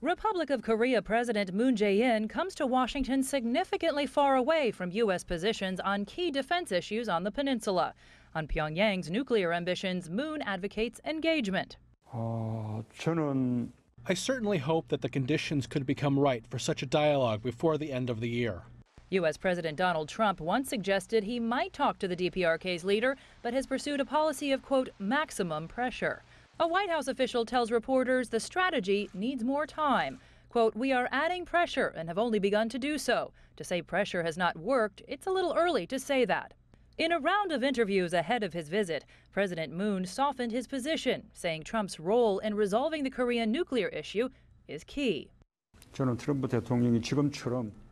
Republic of Korea President Moon Jae-in comes to Washington significantly far away from U.S. positions on key defense issues on the peninsula. On Pyongyang's nuclear ambitions, Moon advocates engagement. I certainly hope that the conditions could become right for such a dialogue before the end of the year. U.S. President Donald Trump once suggested he might talk to the DPRK's leader, but has pursued a policy of, quote, maximum pressure. A White House official tells reporters the strategy needs more time. Quote, we are adding pressure and have only begun to do so. To say pressure has not worked, it's a little early to say that. In a round of interviews ahead of his visit, President Moon softened his position, saying Trump's role in resolving the Korean nuclear issue is key.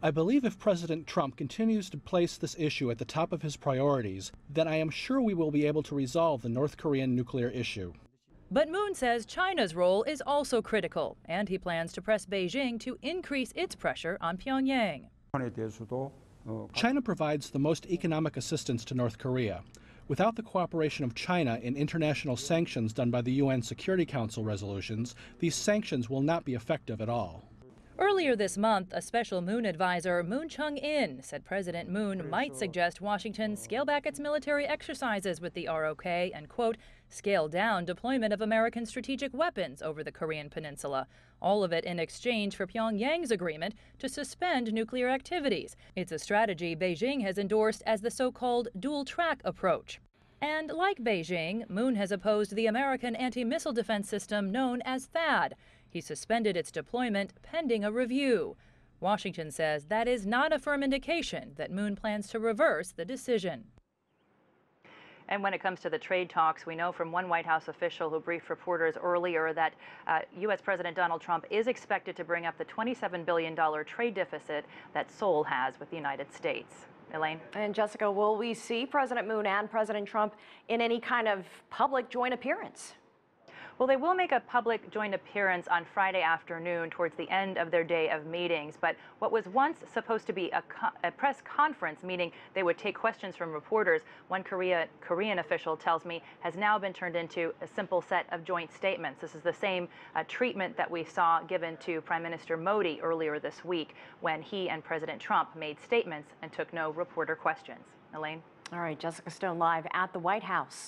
I believe if President Trump continues to place this issue at the top of his priorities, then I am sure we will be able to resolve the North Korean nuclear issue. But Moon says China's role is also critical, and he plans to press Beijing to increase its pressure on Pyongyang. China provides the most economic assistance to North Korea. Without the cooperation of China in international sanctions done by the UN Security Council resolutions, these sanctions will not be effective at all. Earlier this month, a special Moon advisor, Moon Jae-in, said President Moon might suggest Washington scale back its military exercises with the ROK and, quote, scale down deployment of American strategic weapons over the Korean peninsula. All of it in exchange for Pyongyang's agreement to suspend nuclear activities. It's a strategy Beijing has endorsed as the so-called dual-track approach. And like Beijing, Moon has opposed the American anti-missile defense system known as THAAD. He suspended its deployment pending a review. Washington says that is not a firm indication that Moon plans to reverse the decision. And when it comes to the trade talks, we know from one White House official who briefed reporters earlier that U.S. President Donald Trump is expected to bring up the $27 billion trade deficit that Seoul has with the United States. Elaine? And Jessica, will we see President Moon and President Trump in any kind of public joint appearance? Well, they will make a public joint appearance on Friday afternoon towards the end of their day of meetings. But what was once supposed to be a press conference, meaning they would take questions from reporters, one Korean official tells me has now been turned into a simple set of joint statements. This is the same treatment that we saw given to Prime Minister Modi earlier this week when he and President Trump made statements and took no reporter questions. Elaine? All right, Jessica Stone live at the White House.